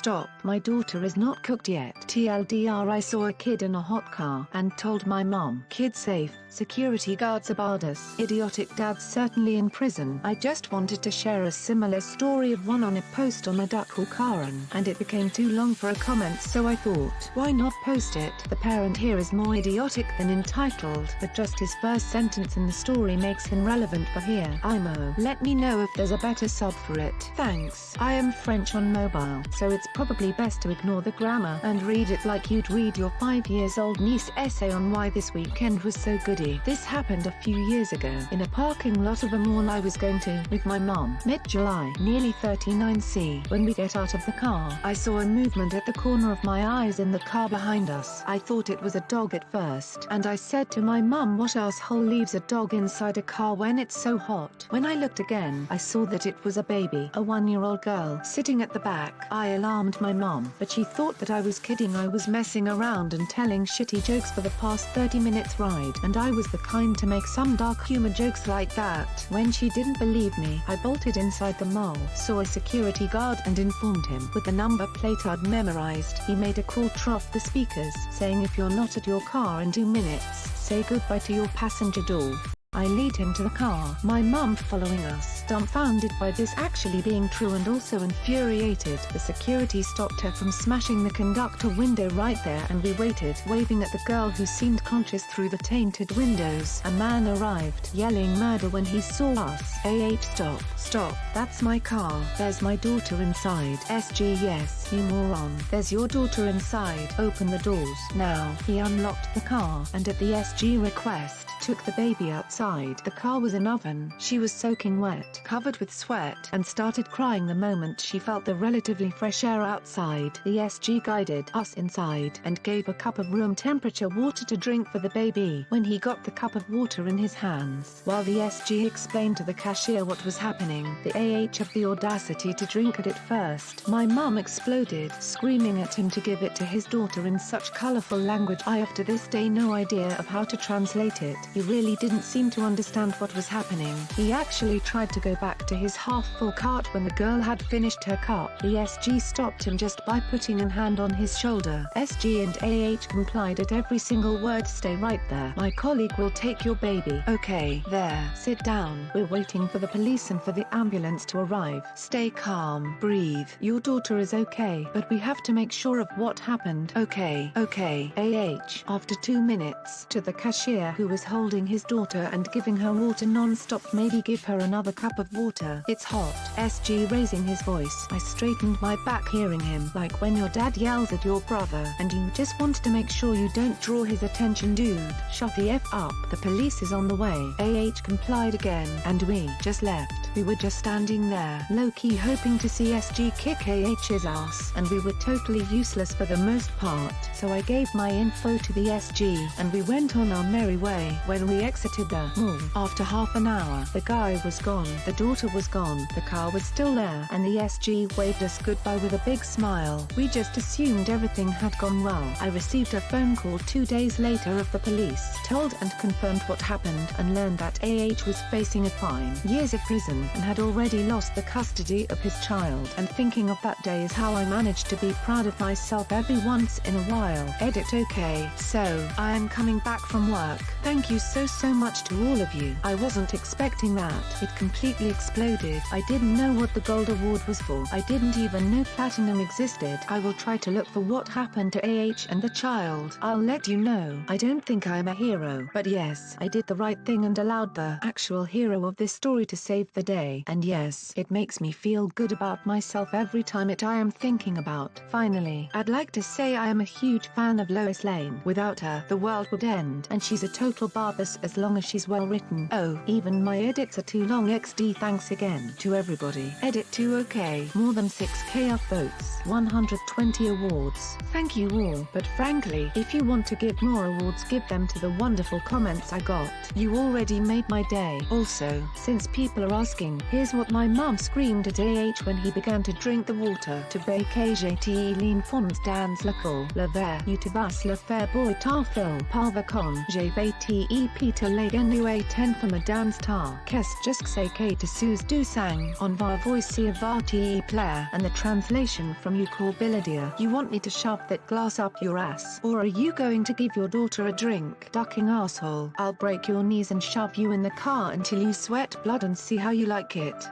stop. My daughter is not cooked yet. TLDR, I saw a kid in a hot car and told my mom. Kid safe. Security guards barred us. Idiotic dad certainly in prison. I just wanted to share a similar story of one on a post on a duck or Karen, and it became too long for a comment, so I thought, why not post it? The parent here is more idiotic than entitled, but just his first sentence in the story makes him relevant for here. IMO. Let me know if there's a better sub for it. Thanks. I am French on mobile, so it's probably best to ignore the grammar and read it like you'd read your 5-year-old niece essay on why this weekend was so goody. This happened a few years ago in a parking lot of a mall I was going to with my mom. Mid-July, nearly 39°. When we get out of the car, I saw a movement at the corner of my eyes in the car behind us. I thought it was a dog at first, and I said to my mum, what asshole leaves a dog inside a car when it's so hot? When I looked again, I saw that it was a baby, a 1-year-old girl, sitting at the back. I alarmed my mom, but she thought that I was kidding. I was messing around and telling shitty jokes for the past 30 minutes ride, and I was the kind to make some dark humor jokes like that. When she didn't believe me, I bolted inside the mall, saw a security guard and informed him. With the number plate I'd memorized, he made a call off the speakers, saying if you're not at your car in 2 minutes, say goodbye to your passenger door. I lead him to the car, my mum following us, dumbfounded by this actually being true and also infuriated. The security stopped her from smashing the conductor window right there, and we waited, waving at the girl who seemed conscious through the tainted windows. A man arrived, yelling murder when he saw us. Stop, stop, that's my car, there's my daughter inside. SG, yes, you moron, there's your daughter inside, open the doors. Now, he unlocked the car, and at the SG request, took the baby outside. The car was an oven. She was soaking wet, covered with sweat, and started crying the moment she felt the relatively fresh air outside. The SG guided us inside and gave a cup of room temperature water to drink for the baby. When he got the cup of water in his hands, while the SG explained to the cashier what was happening, the AH had the audacity to drink it at first. My mum exploded, screaming at him to give it to his daughter in such colorful language I have to this day no idea of how to translate it. He really didn't seem to understand what was happening. He actually tried to go back to his half-full cart when the girl had finished her cup. The SG stopped him just by putting a hand on his shoulder. SG and AH complied at every single word. Stay right there. My colleague will take your baby. Okay, there. Sit down. We're waiting for the police and for the ambulance to arrive. Stay calm. Breathe. Your daughter is okay, but we have to make sure of what happened. Okay, AH. After 2 minutes, to the cashier who was holding his daughter and giving her water non-stop. Maybe give her another cup of water. It's hot. SG raising his voice. I straightened my back hearing him, like when your dad yells at your brother and you just want to make sure you don't draw his attention. Dude, shut the F up. The police is on the way. AH complied again, and we just left. We were just standing there, low-key hoping to see SG kick AH's ass, and we were totally useless for the most part, so I gave my info to the SG, and we went on our merry way. When we exited the mall, after half an hour, the guy was gone, the daughter was gone, the car was still there, and the SG waved us goodbye with a big smile. We just assumed everything had gone well. I received a phone call 2 days later of the police, told and confirmed what happened, and learned that AH was facing a fine, years of prison, and had already lost the custody of his child. And thinking of that day is how I managed to be proud of myself every once in a while. Edit. Okay, so, I am coming back from work. Thank you so much to all of you. I wasn't expecting that. It completely exploded. I didn't know what the gold award was for. I didn't even know platinum existed. I will try to look for what happened to AH and the child. I'll let you know. I don't think I am a hero, but yes, I did the right thing and allowed the actual hero of this story to save the day. And yes, it makes me feel good about myself every time I am thinking about. Finally, I'd like to say I am a huge fan of Lois Lane. Without her, the world would end, and she's a total barbus as long as she's well written. Oh, even my edits are too long. XD. Thanks again to everybody. Edit 2. Okay, more than 6k of votes, 120 awards. Thank you all, but frankly, if you want to give more awards, give them to the wonderful comments I got. You already made my day. Also, since people are asking, here's what my mum screamed at AH when he began to drink the water. To BKJTE lean fonds dans l'école, le verre, utibas le faire boy tarfil, parvacon, JBTE E Peter Lagenue 10 for Madame Star. Kes just say K to Sus Du Sang on var voice Varte player. And the translation from you call Billadia. You want me to shove that glass up your ass? Or are you going to give your daughter a drink? Ducking asshole. I'll break your knees and shove you in the car until you sweat blood and see how you like it.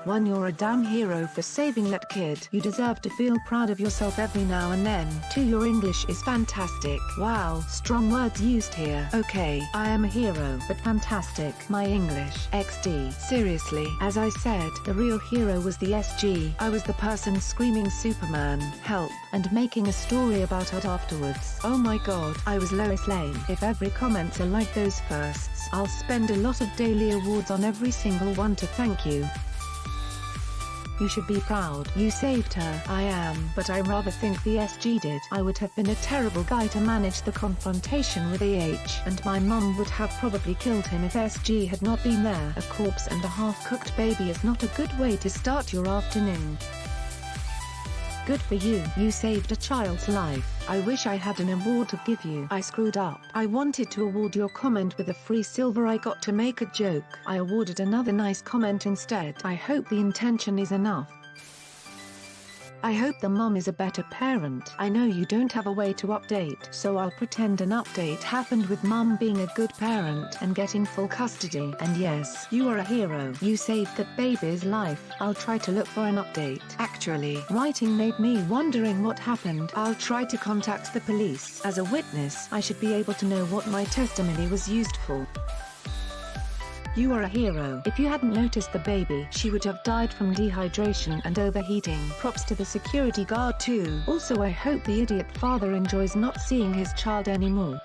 1. You're a damn hero for saving that kid. You deserve to feel proud of yourself every now and then. 2. Your English is fantastic. Wow, strong words used here. Okay, I am a hero, but fantastic. My English. XD. Seriously, as I said, the real hero was the SG. I was the person screaming Superman, help, and making a story about it afterwards. Oh my god, I was Lois Lane. If every comments are like those firsts, I'll spend a lot of daily awards on every single one to thank you. You should be proud. You saved her. I am, but I rather think the SG did. I would have been a terrible guy to manage the confrontation with AH, and my mum would have probably killed him if SG had not been there. A corpse and a half-cooked baby is not a good way to start your afternoon. Good for you. You saved a child's life. I wish I had an award to give you. I screwed up. I wanted to award your comment with a free silver I got to make a joke. I awarded another nice comment instead. I hope the intention is enough. I hope the mom is a better parent. I know you don't have a way to update, so I'll pretend an update happened with mom being a good parent and getting full custody. And yes, you are a hero. You saved that baby's life. I'll try to look for an update. Actually, writing made me wondering what happened. I'll try to contact the police. As a witness, I should be able to know what my testimony was used for. You are a hero. If you hadn't noticed the baby, she would have died from dehydration and overheating. Props to the security guard too. Also, I hope the idiot father enjoys not seeing his child anymore.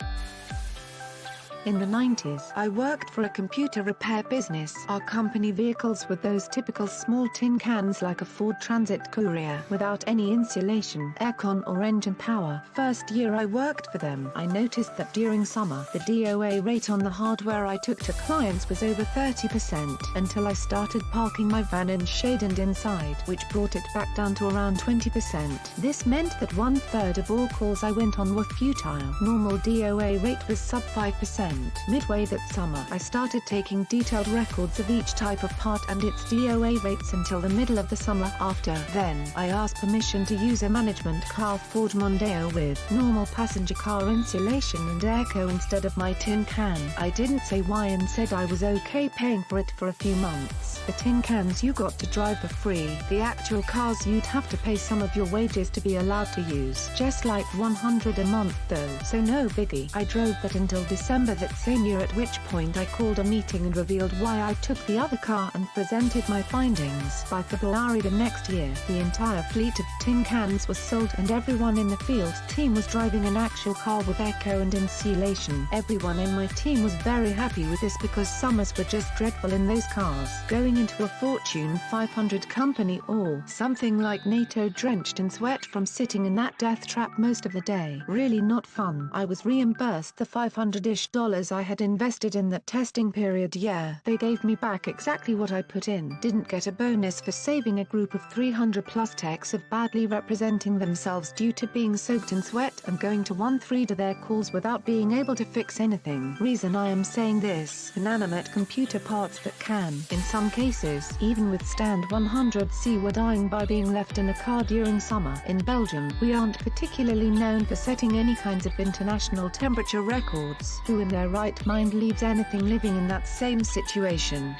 In the 90s, I worked for a computer repair business. Our company vehicles were those typical small tin cans like a Ford Transit Courier, without any insulation, aircon or engine power. First year I worked for them, I noticed that during summer, the DOA rate on the hardware I took to clients was over 30%, until I started parking my van in shade and inside, which brought it back down to around 20%. This meant that 1/3 of all calls I went on were futile. Normal DOA rate was sub 5%. Midway that summer, I started taking detailed records of each type of part and its DOA rates until the middle of the summer. After then, I asked permission to use a management car Ford Mondeo with normal passenger car insulation and airco instead of my tin can. I didn't say why and said I was okay paying for it for a few months. The tin cans you got to drive for free. The actual cars you'd have to pay some of your wages to be allowed to use. Just like $100 a month though, so no biggie. I drove that until December that same year, at which point I called a meeting and revealed why I took the other car and presented my findings. By February the next year, the entire fleet of tin cans was sold and everyone in the field team was driving an actual car with airco and insulation. Everyone in my team was very happy with this because summers were just dreadful in those cars. Going into a Fortune 500 company or something like NATO, drenched in sweat from sitting in that death trap most of the day. Really not fun. I was reimbursed the $500-ish I had invested in that testing period. Yeah, they gave me back exactly what I put in. Didn't get a bonus for saving a group of 300 plus techs of badly representing themselves due to being soaked in sweat and going to 1-3 to their calls without being able to fix anything. Reason I am saying this: inanimate computer parts that can, in some cases, even withstand 100°C were dying by being left in a car during summer. In Belgium, we aren't particularly known for setting any kinds of international temperature records. Who in their right mind leaves anything living in that same situation?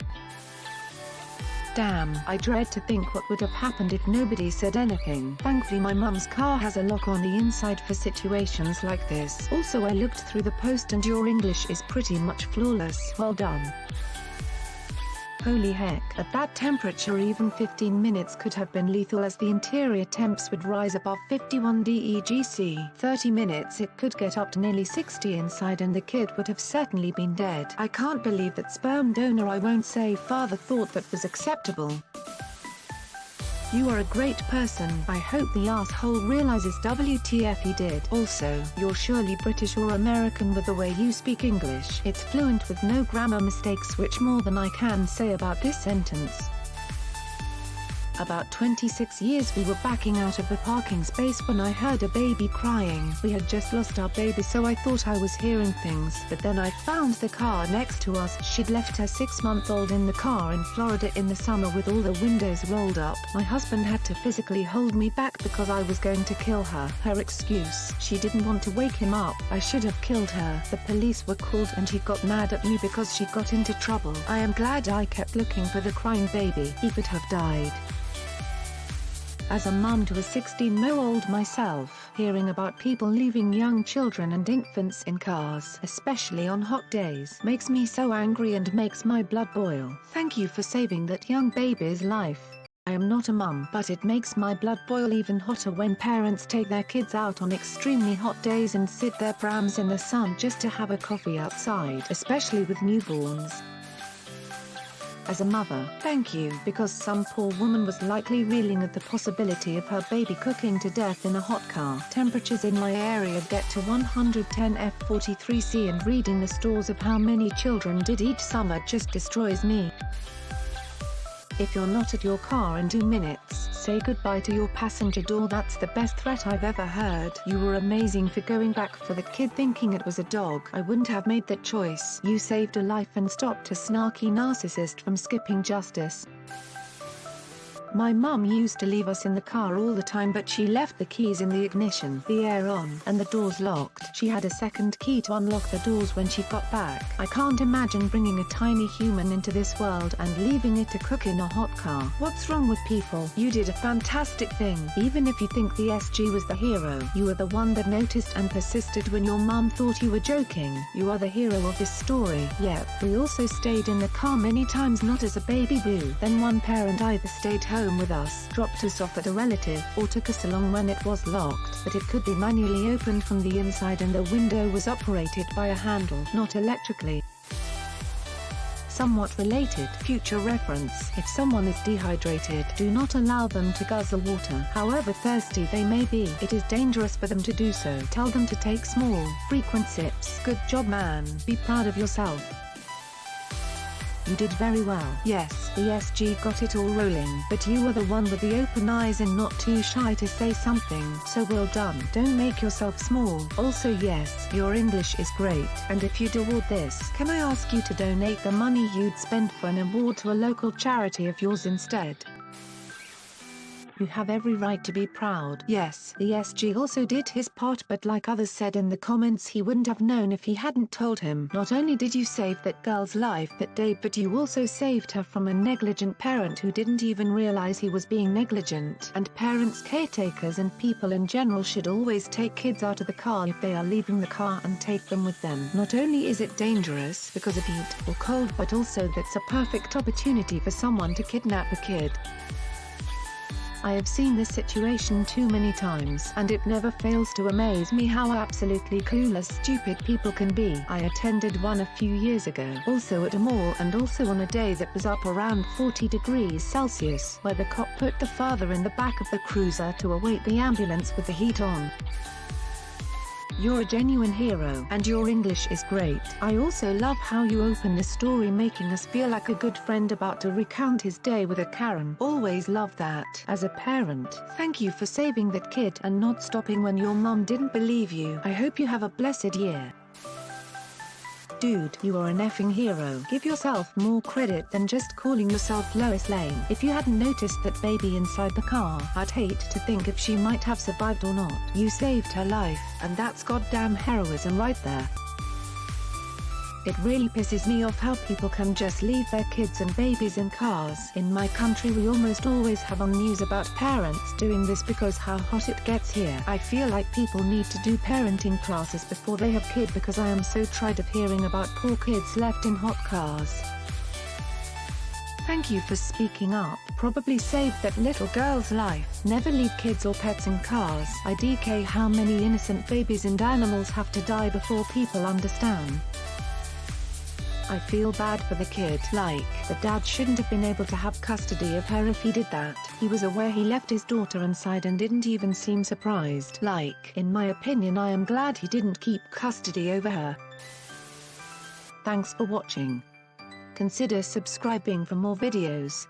Damn, I dread to think what would have happened if nobody said anything. Thankfully my mum's car has a lock on the inside for situations like this. Also, I looked through the post and your English is pretty much flawless. Well done. Holy heck, at that temperature even 15 minutes could have been lethal as the interior temps would rise above 51 degc. 30 minutes it could get up to nearly 60 inside and the kid would have certainly been dead. I can't believe that sperm donor, I won't say father, thought that was acceptable. You are a great person. I hope the asshole realizes WTF he did. Also, you're surely British or American with the way you speak English. It's fluent with no grammar mistakes, which more than I can say about this sentence. About 26 years we were backing out of the parking space when I heard a baby crying. We had just lost our baby, so I thought I was hearing things, but then I found the car next to us. She'd left her 6-month-old in the car in Florida in the summer with all the windows rolled up. My husband had to physically hold me back because I was going to kill her. Her excuse: she didn't want to wake him up. I should have killed her. The police were called and he got mad at me because she got into trouble. I am glad I kept looking for the crying baby. He could have died. As a mum to a 16-year-old myself, hearing about people leaving young children and infants in cars, especially on hot days, makes me so angry and makes my blood boil. Thank you for saving that young baby's life. I am not a mum, but it makes my blood boil even hotter when parents take their kids out on extremely hot days and sit their prams in the sun just to have a coffee outside, especially with newborns. As a mother, thank you, because some poor woman was likely reeling at the possibility of her baby cooking to death in a hot car. Temperatures in my area get to 110 F43C, and reading the stories of how many children did each summer just destroys me. If you're not at your car in 2 minutes, say goodbye to your passenger door. That's the best threat I've ever heard. You were amazing for going back for the kid thinking it was a dog. I wouldn't have made that choice. You saved a life and stopped a snarky narcissist from skipping justice. My mum used to leave us in the car all the time, but she left the keys in the ignition, the air on, and the doors locked. She had a second key to unlock the doors when she got back. I can't imagine bringing a tiny human into this world and leaving it to cook in a hot car. What's wrong with people? You did a fantastic thing. Even if you think the SG was the hero, you were the one that noticed and persisted when your mum thought you were joking. You are the hero of this story. Yep, we also stayed in the car many times, not as a baby boo. Then one parent either stayed home with us, dropped us off at a relative, or took us along when it was locked. But it could be manually opened from the inside, and the window was operated by a handle, not electrically. Somewhat related, future reference: if someone is dehydrated, do not allow them to guzzle water. However thirsty they may be, it is dangerous for them to do so. Tell them to take small, frequent sips. Good job, man. Be proud of yourself. You did very well. Yes, the SG got it all rolling, but you were the one with the open eyes and not too shy to say something, so well done. Don't make yourself small. Also, yes, your English is great, and if you'd award this, can I ask you to donate the money you'd spend for an award to a local charity of yours instead? You have every right to be proud. Yes, the SG also did his part, but like others said in the comments, he wouldn't have known if he hadn't told him. Not only did you save that girl's life that day, but you also saved her from a negligent parent who didn't even realize he was being negligent. And parents, caretakers and people in general should always take kids out of the car if they are leaving the car and take them with them. Not only is it dangerous because of heat or cold, but also that's a perfect opportunity for someone to kidnap a kid. I have seen this situation too many times, and it never fails to amaze me how absolutely clueless stupid people can be. I attended one a few years ago, also at a mall, and also on a day that was up around 40 degrees Celsius, where the cop put the father in the back of the cruiser to await the ambulance with the heat on. You're a genuine hero, and your English is great. I also love how you open the story making us feel like a good friend about to recount his day with a Karen. Always love that. As a parent, thank you for saving that kid and not stopping when your mom didn't believe you. I hope you have a blessed year. Dude, you are an effing hero. Give yourself more credit than just calling yourself Lois Lane. If you hadn't noticed that baby inside the car, I'd hate to think if she might have survived or not. You saved her life, and that's goddamn heroism right there. It really pisses me off how people can just leave their kids and babies in cars. In my country we almost always have on news about parents doing this because how hot it gets here. I feel like people need to do parenting classes before they have kids, because I am so tired of hearing about poor kids left in hot cars. Thank you for speaking up. Probably saved that little girl's life. Never leave kids or pets in cars. I DK how many innocent babies and animals have to die before people understand. I feel bad for the kid. Like, the dad shouldn't have been able to have custody of her if he did that. He was aware he left his daughter inside and didn't even seem surprised. Like, in my opinion, I am glad he didn't keep custody over her. Thanks for watching. Consider subscribing for more videos.